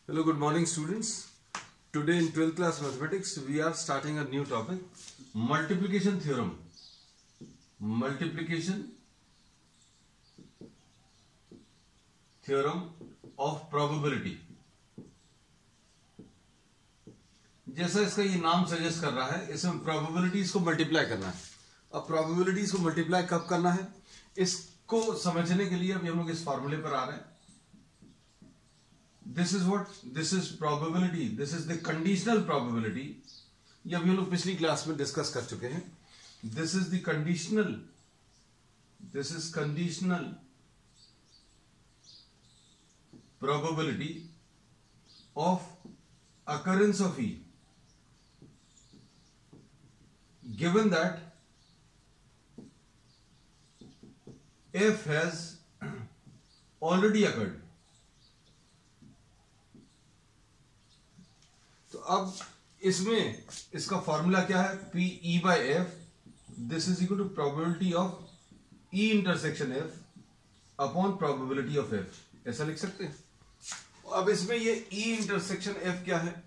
Hello, good morning students. Today in 12th class mathematics we are starting a new topic, multiplication theorem. Multiplication theorem of probability. जैसा इसका ये नाम suggest कर रहा है, इसमें प्रोबेबिलिटीज को मल्टीप्लाई करना है. अब प्रोबेबिलिटीज को मल्टीप्लाई कब करना है इसको समझने के लिए अभी हम लोग इस फॉर्मूले पर आ रहे हैं. This is probability. This is the conditional probability. ये अभी हम लोग पिछली क्लास में डिस्कस कर चुके हैं. This is conditional probability of occurrence of E, given that F has already occurred. तो अब इसमें इसका फॉर्मूला क्या है? P E by F. This is equal to probability of E intersection F upon probability of F. ऐसा लिख सकते हैं. अब इसमें ये E इंटरसेक्शन F क्या है?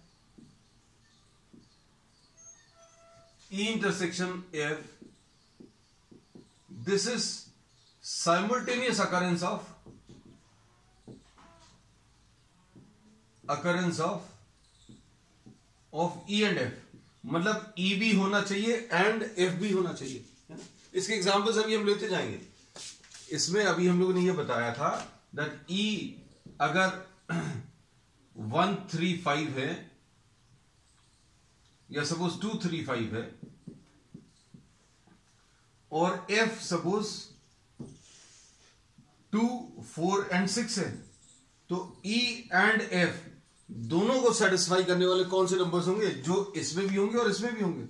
E intersection F, this is simultaneous occurrence of E and F. मतलब E भी होना चाहिए एंड F भी होना चाहिए. इसके एग्जांपल्स अभी हम लेते जाएंगे. इसमें अभी हम लोगों ने ये बताया था दैट E अगर 135 है या सपोज 235 है और F सपोज 2, 4 and 6 है, तो E एंड F दोनों को सेटिस्फाई करने वाले कौन से नंबर्स होंगे? जो इसमें भी होंगे और इसमें भी होंगे.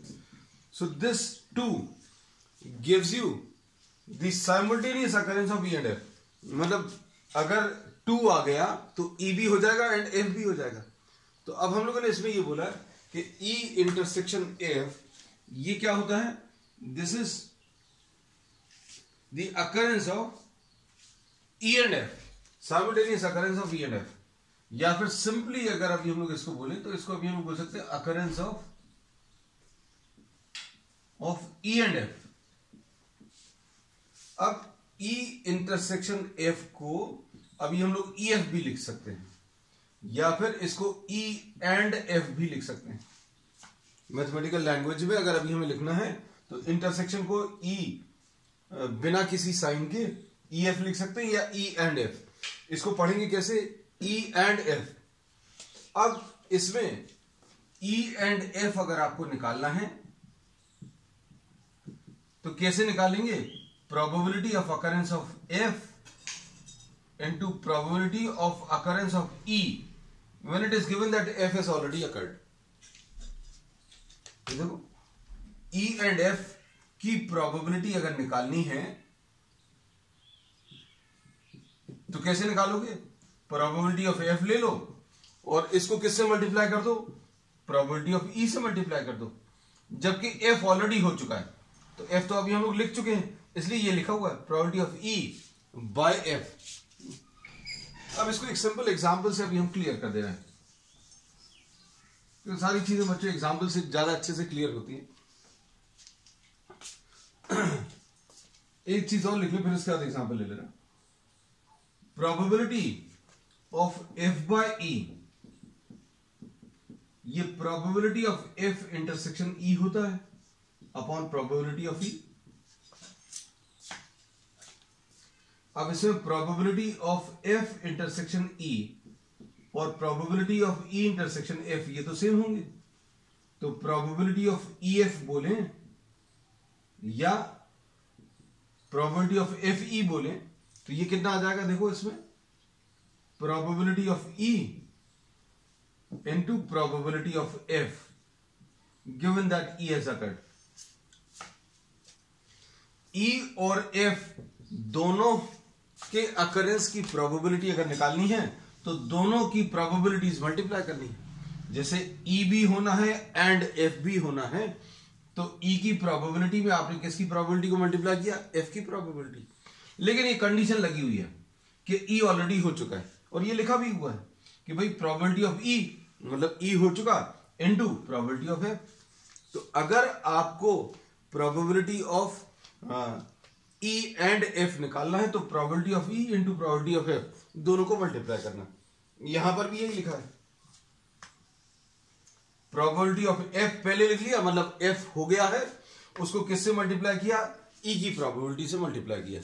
So this 2 gives you the simultaneous occurrence of E and F. मतलब अगर 2 आ गया तो E भी हो जाएगा एंड F भी हो जाएगा. तो अब हम लोगों ने इसमें ये बोला कि E इंटरसेक्शन F ये क्या होता है? This is the occurrence of E and F, simultaneous occurrence of E and F. या फिर सिंपली अगर अभी हम लोग इसको बोले तो इसको अभी हम लोग बोल सकते हैं occurrence of E and F. अब E इंटरसेक्शन F को अभी हम लोग EF भी लिख सकते हैं या फिर इसको E एंड F भी लिख सकते हैं. मैथमेटिकल लैंग्वेज में अगर अभी हमें लिखना है तो इंटरसेक्शन को E बिना किसी साइन के EF लिख सकते हैं या E एंड F. इसको पढ़ेंगे कैसे? E and F. अब इसमें E एंड F अगर आपको निकालना है तो कैसे निकालेंगे? Probability of occurrence of F into probability of occurrence of E when it is given that F has already occurred. देखो E एंड F की प्रोबेबिलिटी अगर निकालनी है तो कैसे निकालोगे? प्रोबेबिलिटी ऑफ F ले लो और इसको किससे मल्टीप्लाई कर दो? प्रोबेबिलिटी ऑफ E से मल्टीप्लाई कर दो. जबकि F ऑलरेडी हो चुका है तो F तो अभी हम लोग लिख चुके हैं, इसलिए ये लिखा हुआ है probability of E by F. अब इसको एक सिंपल एग्जांपल से अभी हम क्लियर कर दे रहे हैं. तो सारी चीजें बच्चों एग्जांपल से ज्यादा अच्छे से क्लियर होती है. एक चीज और लिख लो फिर इसके बाद एग्जांपल ले लेना. Probability of F by E, ये probability of F intersection E होता है अपॉन प्रोबेबिलिटी ऑफ E. अब इसमें probability of F intersection E और probability of E intersection F ये तो सेम होंगे. तो प्रोबेबिलिटी ऑफ EF बोले या प्रोबेबिलिटी ऑफ FE बोले तो ये कितना आ जाएगा? देखो इसमें probability of E into probability of F given that E has occurred. E और F दोनों के अकरेंस की प्रोबेबिलिटी अगर निकालनी है तो दोनों की प्रोबेबिलिटीज मल्टीप्लाई करनी है. जैसे E भी होना है एंड F भी होना है तो E की प्रोबेबिलिटी में आपने किसकी प्रोबेबिलिटी को मल्टीप्लाई किया? F की प्रोबेबिलिटी. लेकिन ये कंडीशन लगी हुई है कि E ऑलरेडी हो चुका है और ये लिखा भी हुआ है कि भाई प्रोबेबिलिटी ऑफ ई मतलब ई हो चुका इनटू प्रोबेबिलिटी ऑफ एफ। तो अगर आपको probability of E and F निकालना है तो probability of E into probability of F दोनों को मल्टीप्लाई करना। यहां पर भी यही लिखा है, प्रोबेबिलिटी ऑफ एफ पहले लिख लिया, मतलब एफ हो गया है, उसको किससे मल्टीप्लाई किया, ई की प्रोबेबिलिटी से मल्टीप्लाई किया।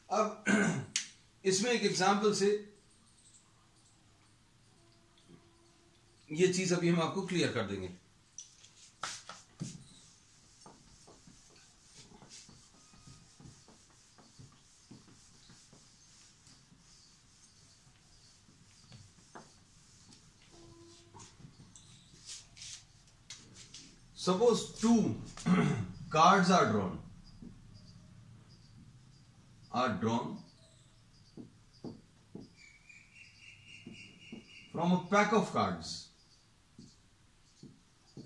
अब इसमें एक एग्जांपल से ये चीज अभी हम आपको क्लियर कर देंगे। Suppose two cards are drawn from a pack of cards,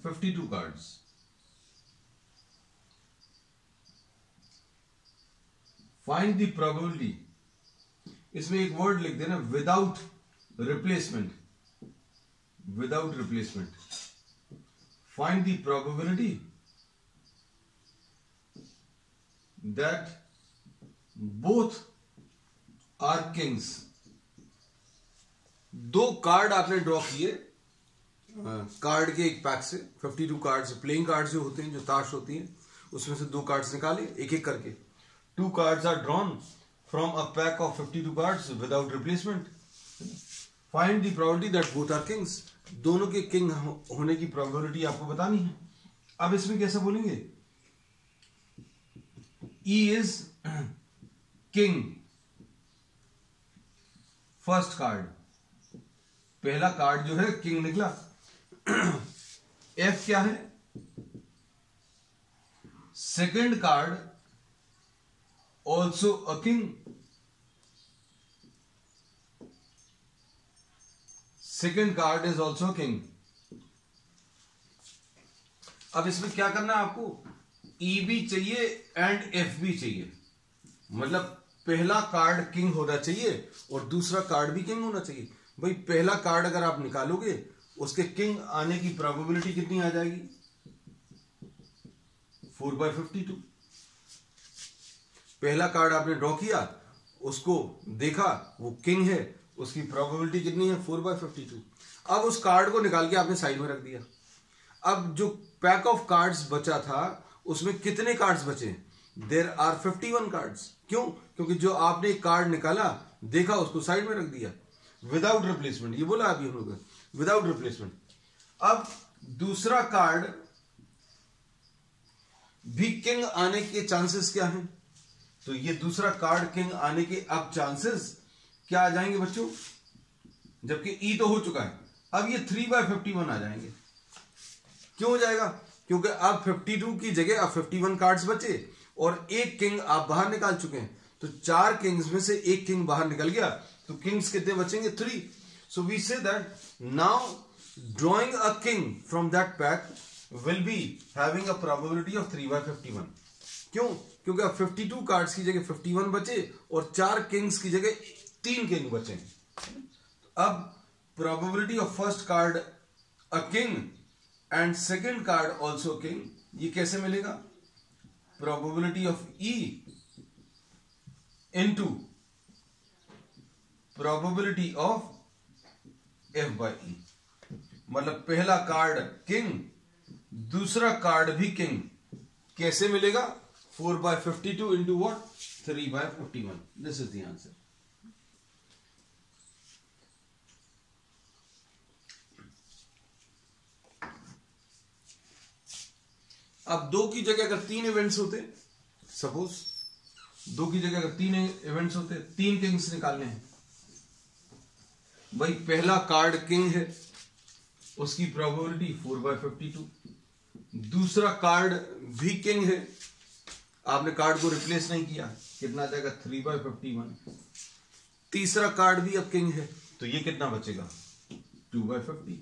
52 cards. Find the probability. इसमें एक वर्ड लिख देना without replacement. Find the probability that both are kings. दो कार्ड आपने ड्रॉ किए कार्ड के एक पैक से, 52 कार्ड्स, प्लेइंग कार्ड्स जो होते हैं, जो ताश होती हैं, उसमें से दो कार्ड्स निकाले एक एक करके। 2 cards are drawn from a pack of 52 cards without replacement. Find the probability that both are kings. दोनों के किंग होने की प्रोबेबिलिटी आपको बतानी है। अब इसमें कैसे बोलेंगे, E is king, first card, पहला कार्ड जो है किंग निकला। F क्या है, second card also a king, second card is also king. अब इसमें क्या करना है आपको, ई भी चाहिए एंड एफ भी चाहिए, मतलब पहला कार्ड किंग होना चाहिए और दूसरा कार्ड भी किंग होना चाहिए। भाई पहला कार्ड अगर आप निकालोगे उसके किंग आने की प्रोबेबिलिटी कितनी आ जाएगी, 4/52। पहला कार्ड आपने ड्रॉ किया, उसको देखा वो किंग है, उसकी प्रोबेबिलिटी कितनी है, 4/52। अब उस कार्ड को निकाल के आपने साइड में रख दिया। अब जो पैक ऑफ कार्ड्स बचा था उसमें कितने कार्ड्स बचे, देयर आर 51 कार्ड्स। क्यों, क्योंकि जो आपने एक कार्ड निकाला, देखा, उसको साइड में रख दिया विदाउट रिप्लेसमेंट। ये बोला अभी हम लोग विदाउट रिप्लेसमेंट। अब दूसरा कार्ड भी किंग आने के चांसेस क्या हैं, तो ये दूसरा कार्ड किंग आने के अब चांसेस क्या आ जाएंगे बच्चों, जबकि ई तो हो चुका है, अब ये 3/51 आ जाएंगे। क्यों हो जाएगा, क्योंकि अब 52 की जगह अब 51 कार्ड्स बचे और एक किंग आप बाहर निकाल चुके हैं। तो 4 किंग्स में से एक किंग बाहर निकल गया, तो किंग्स कितने बचेंगे, 3। So we say that now drawing a king from that pack will be having a probability of 3/51। क्यों, क्योंकि अब 52 कार्ड्स की जगह 51 बचे और 4 किंग्स की जगह 3 किंग बचे। अब probability of first card a king and second card also king, ये कैसे मिलेगा, probability of E into probability of F by E. मतलब पहला कार्ड किंग, दूसरा कार्ड भी किंग, कैसे मिलेगा, 4/52 into what, 3/51। This is the answer. अब 2 की जगह अगर 3 इवेंट्स होते, सपोज 2 की जगह अगर 3 इवेंट्स होते, 3 किंग्स निकालने हैं। भाई पहला कार्ड किंग है, उसकी प्रोबेबिलिटी 4/52। दूसरा कार्ड भी किंग है, आपने कार्ड को रिप्लेस नहीं किया, कितना आ जाएगा, 3/51। तीसरा कार्ड भी अब किंग है, तो ये कितना बचेगा, 2/50।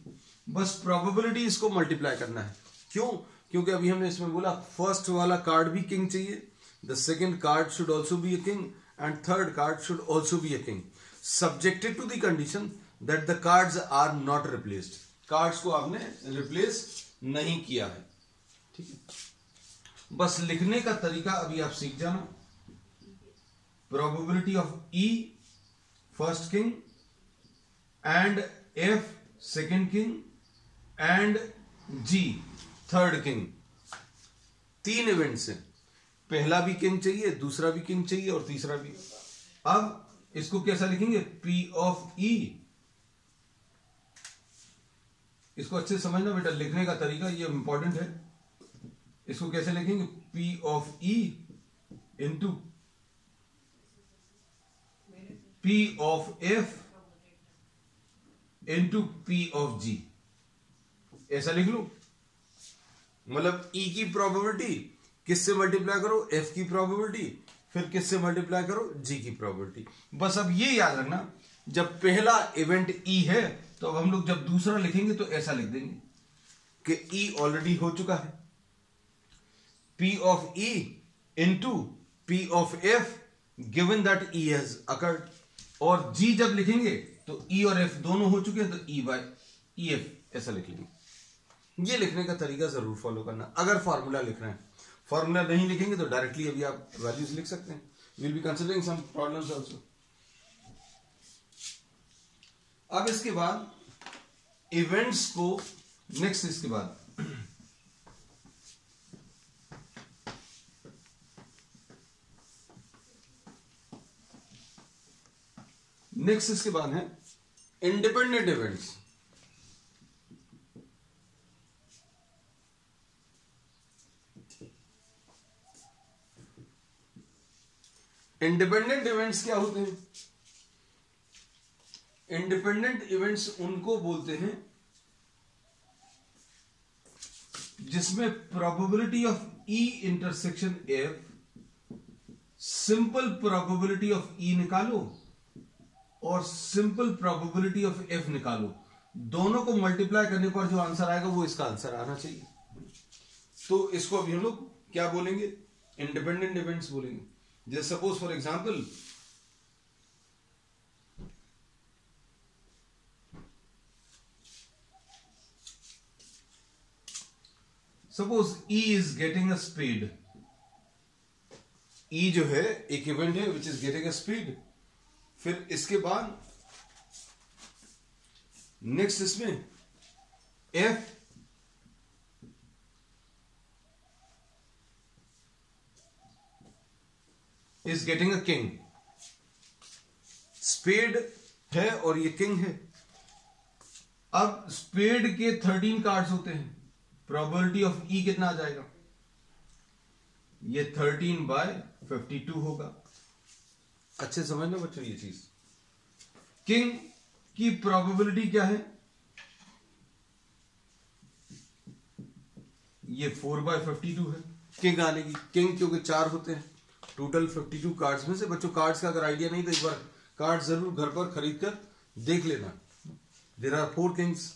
बस प्रोबेबिलिटी इसको मल्टीप्लाई करना है। क्यों, क्योंकि अभी हमने इसमें बोला फर्स्ट वाला कार्ड भी किंग चाहिए, the second card should also be a king and third card should also be a king, subjected to the condition that the cards are not replaced, cards को आपने रिप्लेस नहीं किया है। ठीक है, बस लिखने का तरीका अभी आप सीख जाना। Probability of E first king and F second king and G third king, 3 events हैं। पहला भी किंग चाहिए, दूसरा भी किंग चाहिए और तीसरा भी। अब इसको कैसा लिखेंगे, P ऑफ E। इसको अच्छे से समझना बेटा, लिखने का तरीका ये इंपॉर्टेंट है। इसको कैसे लिखेंगे, P of E into P of F into P of G, ऐसा लिख लो। मतलब E की प्रोबेबिलिटी किससे मल्टीप्लाई करो, F की प्रोबेबिलिटी, फिर किससे मल्टीप्लाई करो, G की प्रोबेबिलिटी। बस अब ये याद रखना, जब पहला इवेंट E है तो अब हम लोग जब दूसरा लिखेंगे तो ऐसा लिख देंगे कि E ऑलरेडी हो चुका है, P of E into P of F given that E has occurred. और G जब लिखेंगे तो E और F दोनों हो चुके हैं तो E बाय EF ऐसा लिख लेंगे। ये लिखने का तरीका जरूर फॉलो करना अगर फॉर्मूला लिख रहे हैं। फॉर्मूला नहीं लिखेंगे तो डायरेक्टली अभी आप वैल्यूज लिख सकते हैं। Will be considering some problems also. अब इसके बाद इवेंट्स को नेक्स्ट, इसके बाद नेक्स्ट इसके बाद है इंडिपेंडेंट इवेंट्स। इंडिपेंडेंट इवेंट्स क्या होते हैं, इंडिपेंडेंट इवेंट्स उनको बोलते हैं जिसमें probability of E intersection F, simple probability of E निकालो और सिंपल प्रोबेबिलिटी ऑफ F निकालो, दोनों को मल्टीप्लाई करने पर जो आंसर आएगा वो इसका आंसर आना चाहिए। तो इसको अभी हम लोग क्या बोलेंगे, इंडिपेंडेंट इवेंट्स बोलेंगे। जैसे suppose for example suppose E is getting a spade, E जो है एक इवेंट है which is getting a spade. फिर इसके बाद नेक्स्ट इसमें F is getting a king, spade है और ये किंग है। अब स्पेड के 13 कार्ड्स होते हैं, प्रोबेबिलिटी ऑफ E कितना आ जाएगा, ये 13/52 होगा। अच्छे समझना बच्चों ये चीज। किंग की प्रोबेबिलिटी क्या है, ये 4/52 है किंग आने की। किंग क्योंकि 4 होते हैं, टोटल 52 कार्ड्स में से। बच्चों कार्ड्स का अगर आइडिया नहीं तो एक बार कार्ड जरूर घर पर खरीद कर देख लेना। There are 4 kings.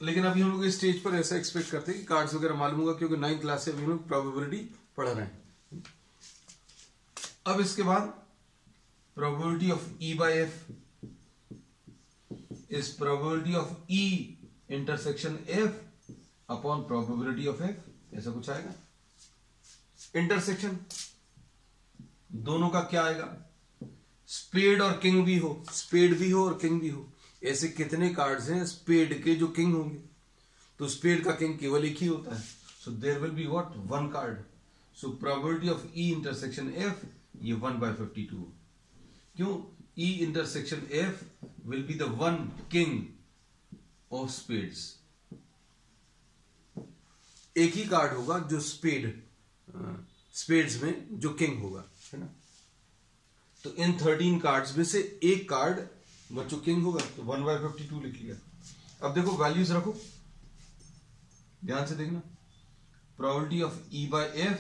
लेकिन अभी हम लोग इस स्टेज पर ऐसा एक्सपेक्ट करते हैं कि कार्ड्स वगैरह मालूम होगा, क्योंकि 9th क्लास से अभी हम लोग प्रोबेबिलिटी पढ़ रहे हैं। अब इसके बाद probability of E by F is probability of E intersection F upon probability of F, ऐसा कुछ आएगा। इंटरसेक्शन दोनों का क्या आएगा, स्पेड और किंग भी हो, स्पेड भी हो और किंग भी हो। ऐसे कितने कार्ड्स हैं स्पेड के जो किंग होंगे, तो स्पेड का किंग केवल एक ही होता है। So there will be what, 1 card. So probability of E intersection F ये 1/52। क्यों, E intersection F will be the 1 king of spades. एक ही कार्ड होगा जो स्पेड्स में जो किंग होगा, है ना। तो इन 13 कार्ड्स में से एक कार्ड बच्चों किंग होगा, तो 1/52 लिख लिया। अब देखो वैल्यूज रखो, ध्यान से देखना। Probability of E by F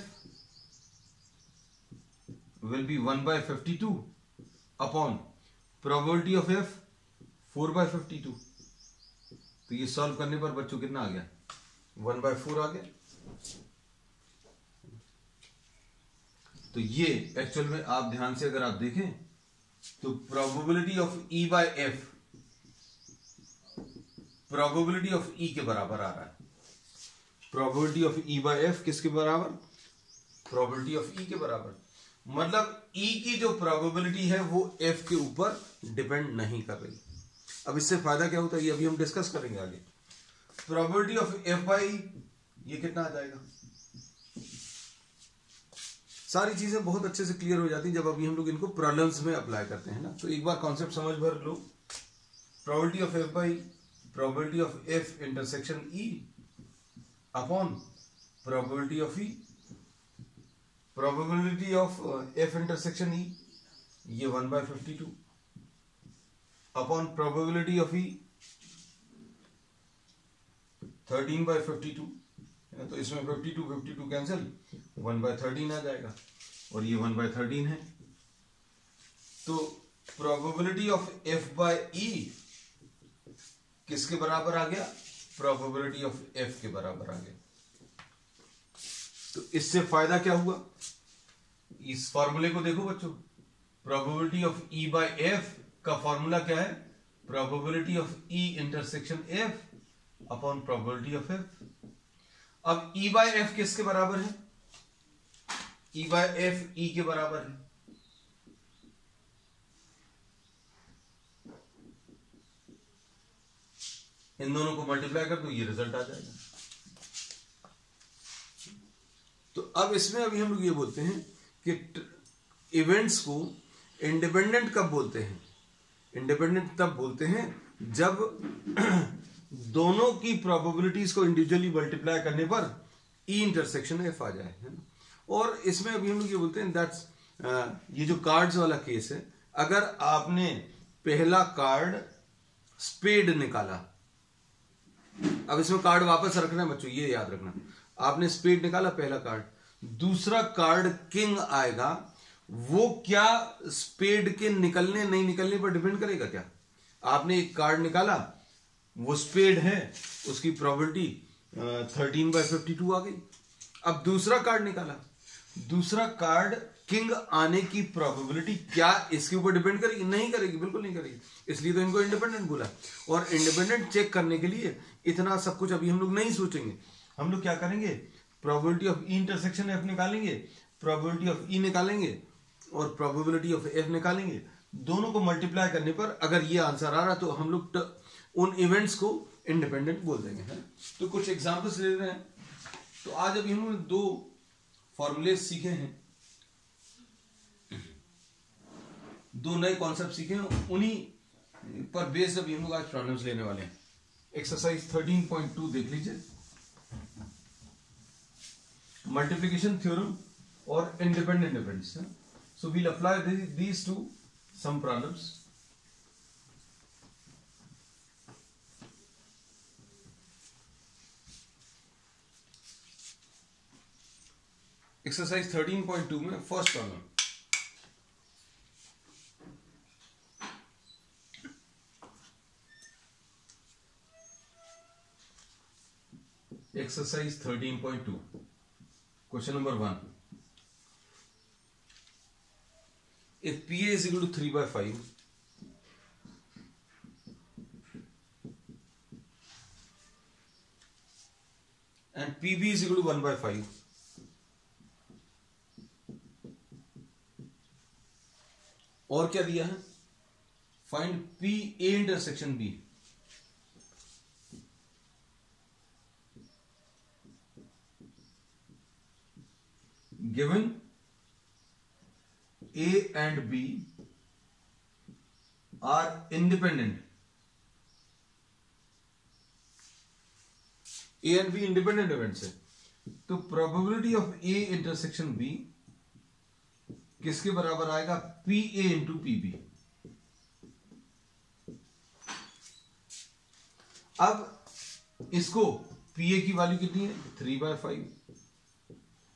will be 1/52 upon probability of F 4/52। तो ये सॉल्व करने पर बच्चों कितना आ गया, 1/4 आ गया। तो ये एक्चुअल में आप ध्यान से अगर आप देखें तो probability of E by F probability of E के बराबर आ रहा है। Probability of E by F किसके बराबर? प्रोबेबिलिटी ऑफ ई के बराबर। मतलब ई की जो प्रोबेबिलिटी है वो एफ के ऊपर डिपेंड नहीं कर रही। अब इससे फायदा क्या होता है ये अभी हम डिस्कस करेंगे आगे। प्रोबेबिलिटी ऑफ एफ बाई ये कितना आ जाएगा? सारी चीजें बहुत अच्छे से क्लियर हो जाती हैं जब अभी हम लोग इनको प्रॉब्लम्स में अप्लाई करते हैं ना। तो एक बार कॉन्सेप्ट समझ भर लो। Probability of F by probability of F intersection E upon probability of E, probability of F intersection E ये 1/52 अपॉन प्रोबेबिलिटी ऑफ ई 13/52, तो इसमें 52 कैंसिल 1/13 आ जाएगा और ये 1/13 है। तो प्रोबेबिलिटी ऑफ एफ बाय ई किसके बराबर आ गया? प्रोबेबिलिटी ऑफ एफ के बराबर आ गया। तो इससे फायदा क्या हुआ? इस फॉर्मूले को देखो बच्चों, probability of E by F का फॉर्मूला क्या है? Probability of E intersection F upon probability of F. अब ई बाय एफ किसके बराबर है? ई बाय एफ ई के बराबर है। इन दोनों को मल्टीप्लाई कर दो, ये रिजल्ट आ जाएगा। तो अब इसमें अभी हम लोग ये बोलते हैं कि इवेंट्स को इंडिपेंडेंट कब बोलते हैं? इंडिपेंडेंट तब बोलते हैं जब दोनों की प्रोबेबिलिटीज को इंडिविजुअली मल्टीप्लाई करने पर ई इंटरसेक्शन एफ आ जाए, है ना। और इसमें अभी हम लोग ये बोलते हैं दैट्स ये जो कार्ड्स वाला केस है, अगर आपने पहला कार्ड स्पेड निकाला, अब इसमें कार्ड वापस रखना है बच्चों, ये याद रखना, आपने स्पेड निकाला पहला कार्ड, दूसरा कार्ड किंग आएगा, वो क्या स्पेड के निकलने नहीं निकलने पर डिपेंड करेगा क्या? आपने एक कार्ड निकाला, वो स्पेड है, उसकी प्रोबेबिलिटी 13/52 आ गई। अब दूसरा कार्ड निकाला, दूसरा कार्ड किंग आने की प्रोबेबिलिटी क्या इसके ऊपर डिपेंड करेगी? नहीं करेगी, बिल्कुल नहीं करेगी। इसलिए तो इनको इंडिपेंडेंट बोला। और इंडिपेंडेंट चेक करने के लिए इतना सब कुछ अभी हम लोग नहीं सोचेंगे। हम लोग क्या करेंगे? Probability of E intersection F निकालेंगे, प्रोबेबिलिटी ऑफ ई निकालेंगे और प्रोबेबिलिटी ऑफ एफ निकालेंगे। दोनों को मल्टीप्लाई करने पर अगर ये आंसर आ रहा तो हम लोग उन इवेंट्स को इंडिपेंडेंट बोल देंगे, है। तो कुछ एग्जांपल्स ले रहे हैं। तो आज अभी हम लोग 2 फॉर्मूले सीखे हैं, 2 नए कॉन्सेप्ट सीखे हैं, उन्हीं पर बेस्ड अभी हम लोग आज प्रॉब्लम्स लेने वाले हैं। एक्सरसाइज 13.2 देख लीजिए, मल्टीप्लिकेशन थ्योरम और independent events. So we'll apply these to some problems. Exercise 13.2 में first problem, exercise 13.2 question number 1, if PA is equal to 3/5 and PB is equal to 1/5, और क्या दिया है? Find PA intersection B। Given A and B are independent. A and B independent events है, तो probability of A intersection B किसके बराबर आएगा? PA into PB। अब इसको PA की वैल्यू कितनी है? 3/5।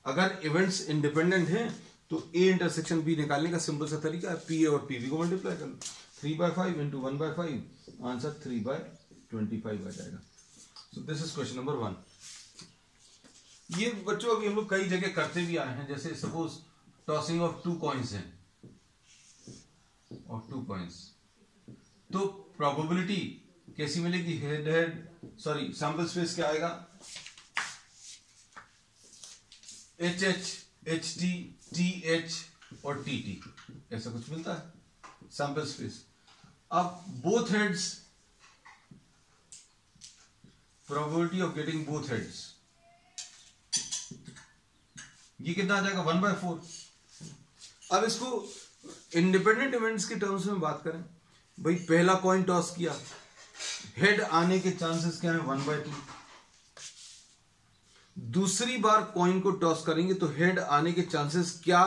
अगर इवेंट्स इंडिपेंडेंट हैं तो A इंटरसेक्शन B निकालने का सिंपल सा तरीका है PA और PB को मल्टीप्लाई कर लो। 3/5 इंटू 1/5, आंसर 3/25 आ जाएगा। So this is question number 1। ये बच्चों अभी हम लोग कई जगह करते भी आए हैं, जैसे सपोज टॉसिंग ऑफ 2 कॉइन्स है, ऑफ 2 कॉइन्स, तो प्रोबेबिलिटी कैसी मिलेगी? Head head, sorry sample space क्या आएगा? H H, H T, T H और टी टी, ऐसा कुछ मिलता है सैंपल स्पेस। अब both heads, probability of getting both heads, ये कितना आ जाएगा? 1/4। अब इसको इंडिपेंडेंट इवेंट्स के टर्म्स में बात करें, भाई पहला कॉइन टॉस किया, हेड आने के चांसेस क्या है? 1/2। दूसरी बार कॉइन को टॉस करेंगे तो हेड आने के चांसेस क्या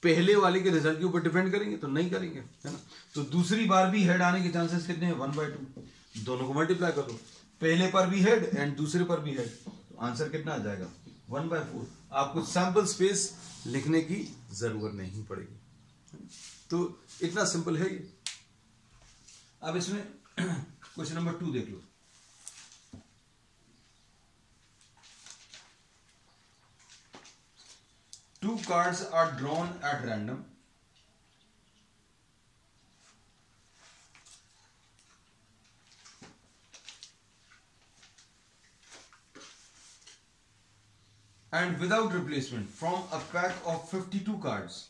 पहले वाले के रिजल्ट के ऊपर डिपेंड करेंगे? तो नहीं करेंगे, है ना। तो दूसरी बार भी हेड आने के चांसेस कितने हैं? 1/2। दोनों को मल्टीप्लाई कर दो, पहले पर भी हेड एंड दूसरे पर भी हेड, तो आंसर कितना आ जाएगा? 1/4। आपको सैंपल स्पेस लिखने की जरूरत नहीं पड़ेगी। तो इतना सिंपल है ये। अब इसमें क्वेश्चन नंबर 2 देख लो। Two cards are drawn at random. And without replacement from a pack of 52 cards.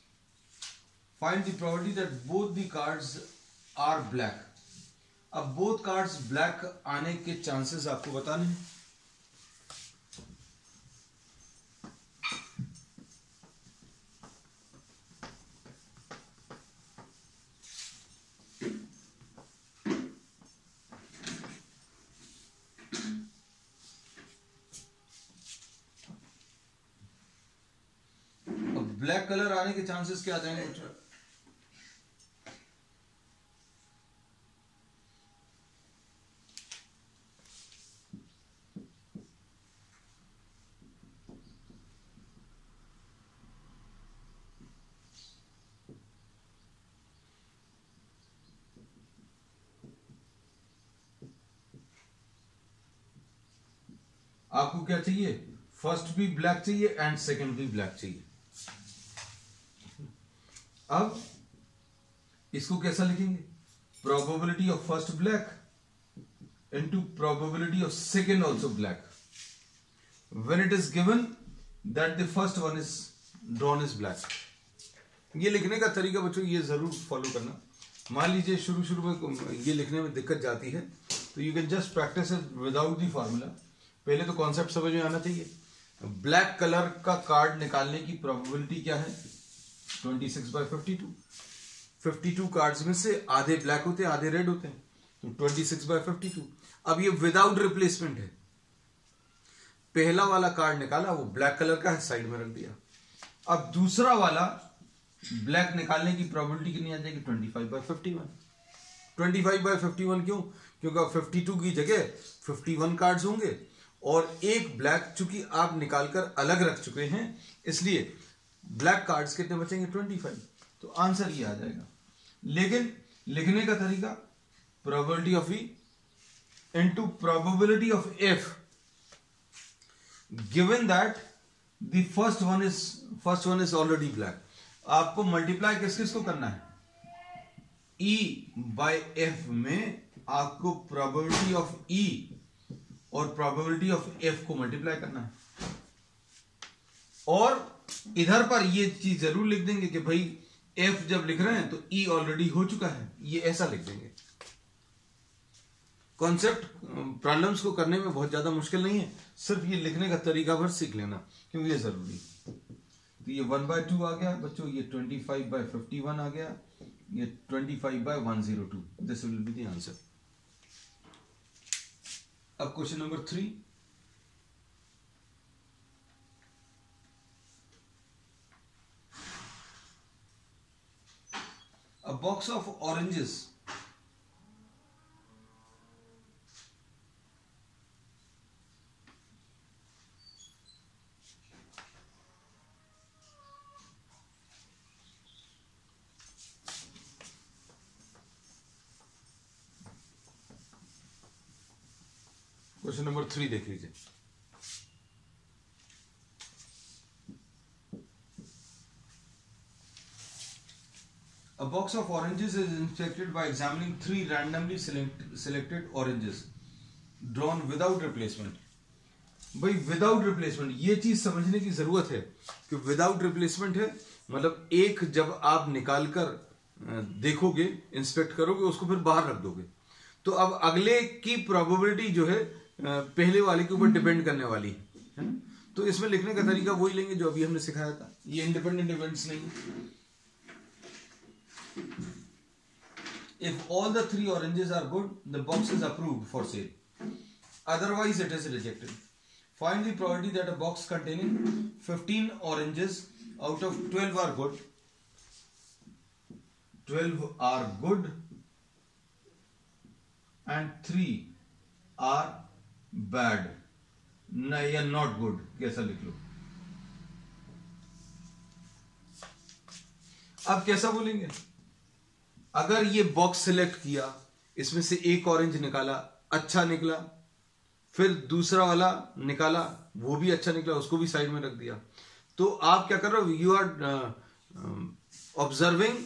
Find the probability that both the cards are black. अब both cards black आने के chances आपको बताने हैं। ब्लैक कलर आने के chances क्या आ जाएंगे बच्चों? आपको क्या चाहिए? फर्स्ट भी ब्लैक चाहिए एंड सेकंड भी ब्लैक चाहिए। अब इसको कैसा लिखेंगे? Probability of first black into probability of second also black when it is given that the first one is drawn is black. ये लिखने का तरीका बच्चों ये जरूर फॉलो करना। मान लीजिए शुरू में ये लिखने में दिक्कत जाती है तो you can just practice it without the formula. पहले तो कॉन्सेप्ट समझ में आना चाहिए। ब्लैक कलर का कार्ड निकालने की प्रोबेबिलिटी क्या है? 26/52। 52 कार्ड्स में से आधे ब्लैक होते हैं, आधे रेड होते हैं, तो 26/52। अब ये विदाउट रिप्लेसमेंट है। पहला वाला कार्ड निकाला, वो ब्लैक कलर का है, साइड में रख दिया। अब दूसरा वाला ब्लैक निकालने की प्रोबेबिलिटी कितनी आ जाएगी? 25/51। 25/51 क्यों? क्योंकि 52 की जगह 51 कार्ड्स होंगे और एक ब्लैक चूंकि आप निकालकर अलग रख चुके हैं, इसलिए ब्लैक कार्ड्स कितने बचेंगे? 25। तो आंसर ये आ जाएगा। लेकिन लिखने का तरीका probability of E into probability of F given that the first one is already black. आपको मल्टीप्लाई किस किस को करना है? E बाय एफ में आपको प्रोबेबिलिटी ऑफ E और प्रोबेबिलिटी ऑफ एफ को मल्टीप्लाई करना है। और इधर पर ये चीज जरूर लिख देंगे कि भाई एफ जब लिख रहे हैं तो ई ऑलरेडी हो चुका है, ये ऐसा लिख देंगे। कॉन्सेप्ट प्रॉब्लम्स को करने में बहुत ज्यादा मुश्किल नहीं है, सिर्फ ये लिखने का तरीका भर सीख लेना क्योंकि ये जरूरी। तो ये 1/2 आ गया बच्चों, ये 25/51 आ गया, ये 25/102। This will be the answer. अब question number 3। A box of oranges question number 3 देख लीजिए। A box of oranges is inspected by examining 3 randomly selected oranges drawn without replacement. भाई विदाउट रिप्लेसमेंट, ये चीज समझने की जरूरत है कि विदाउट रिप्लेसमेंट है मतलब एक जब आप निकाल कर देखोगे, इंस्पेक्ट करोगे, उसको फिर बाहर रख दोगे, तो अब अगले की प्रोबेबिलिटी जो है पहले वाले के ऊपर डिपेंड करने वाली है ना। तो इसमें लिखने का तरीका वही लेंगे जो अभी हमने सिखाया था, ये इंडिपेंडेंट इवेंट्स नहीं। If all the 3 oranges are good, the box is approved for sale. Otherwise, it is rejected. Find the probability that a box containing 15 oranges out of 12 are good. 12 are good and 3 are bad. नहीं या not good, कैसा लिख लो। अब कैसा बोलेंगे? अगर ये box select किया, इसमें से एक ऑरेंज निकाला, अच्छा निकला, फिर दूसरा वाला निकाला, वो भी अच्छा निकला, उसको भी साइड में रख दिया, तो आप क्या कर रहे हो? You are observing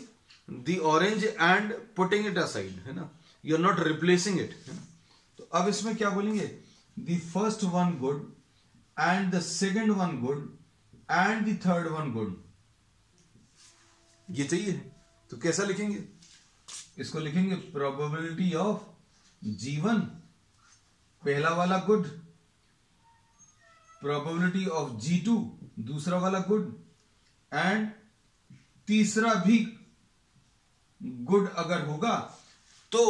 the orange and putting it aside, है ना, you are not replacing it. तो अब इसमें क्या बोलेंगे? The first one good and the second one good and the third one good, ये चाहिए। तो कैसा लिखेंगे? इसको लिखेंगे प्रोबेबिलिटी ऑफ G1 पहला वाला गुड, प्रोबेबिलिटी ऑफ G2 दूसरा वाला गुड, एंड तीसरा भी गुड अगर होगा तो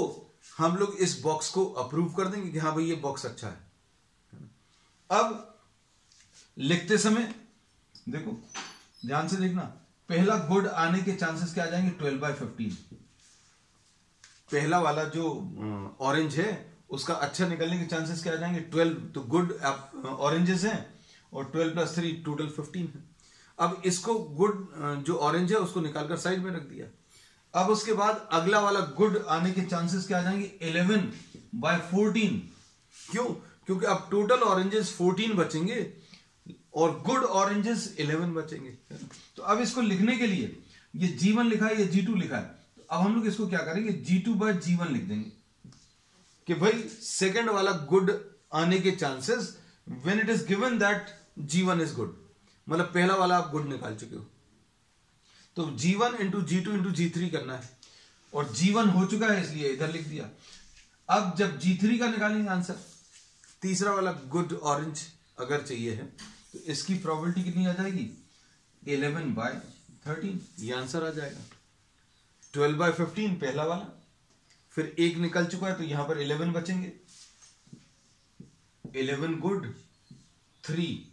हम लोग इस बॉक्स को अप्रूव कर देंगे कि हाँ भाई ये बॉक्स अच्छा है। अब लिखते समय देखो, ध्यान से देखना, पहला गुड आने के चांसेस क्या आ जाएंगे? 12/15। पहला वाला जो ऑरेंज है उसका अच्छा निकलने के चांसेस क्या आ जाएंगे? 12। तो गुड ऑरेंजेस हैं और 12 + 3 टोटल 15 है। अब इसको गुड जो ऑरेंज है उसको निकालकर साइड में रख दिया। अब उसके बाद अगला वाला गुड आने के चांसेस क्या आ जाएंगे? 11/14। क्यों? क्योंकि अब टोटल ऑरेंजेस 14 बचेंगे और गुड ऑरेंजेस 11 बचेंगे। तो अब इसको लिखने के लिए ये G1 लिखा है, ये G2 लिखा है, तो अब हम लोग इसको क्या करेंगे? G2/G1 लिख देंगे कि भाई सेकंड वाला गुड आने के chances when it is given that G1 is good, मतलब पहला वाला आप गुड निकाल चुके हो, तो G1 × G2 × G3 करना है, और G1 हो चुका है इसलिए इधर लिख दिया। अब जब G3 का निकालेंगे आंसर, तीसरा वाला गुड ऑरेंज अगर चाहिए है तो इसकी प्रोबेबिलिटी कितनी आ जाएगी? 11/13, ये आंसर आ जाएगा। 12/15 पहला वाला, फिर एक निकल चुका है तो यहां पर 11 बचेंगे, 11 गुड 3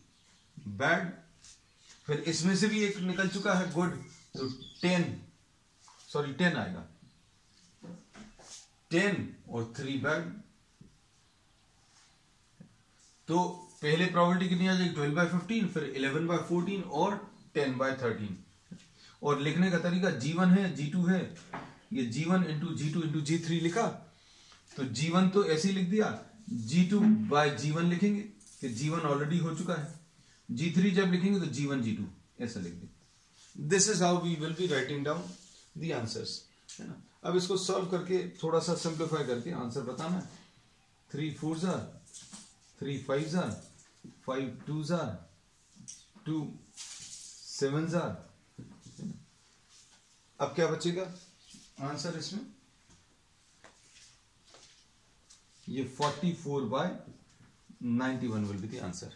बैड, फिर इसमें से भी एक निकल चुका है गुड, तो 10 आएगा, 10 और 3 बैड। तो पहले प्रोबेबिलिटी कितनी आ जाएगी? 12/15, फिर 11/14 और 10/13। और लिखने का तरीका G1 है, G2 है, ये G1 × G2 × G3 लिखा, तो G1 तो ऐसे ही लिख दिया, G2/G1 लिखेंगे कि G1 ऑलरेडी हो चुका है, G3 जब लिखेंगे तो G1 G2 ऐसा लिख देंगे। This is how we will be writing down the answers, है ना। अब इसको सॉल्व करके थोड़ा सा सिंप्लीफाई करके आंसर बताना है। 3 4s are 3 5s are 5 2s are 2 7s are। अब क्या बचेगा आंसर इसमें? ये 44/91 विल बी द आंसर।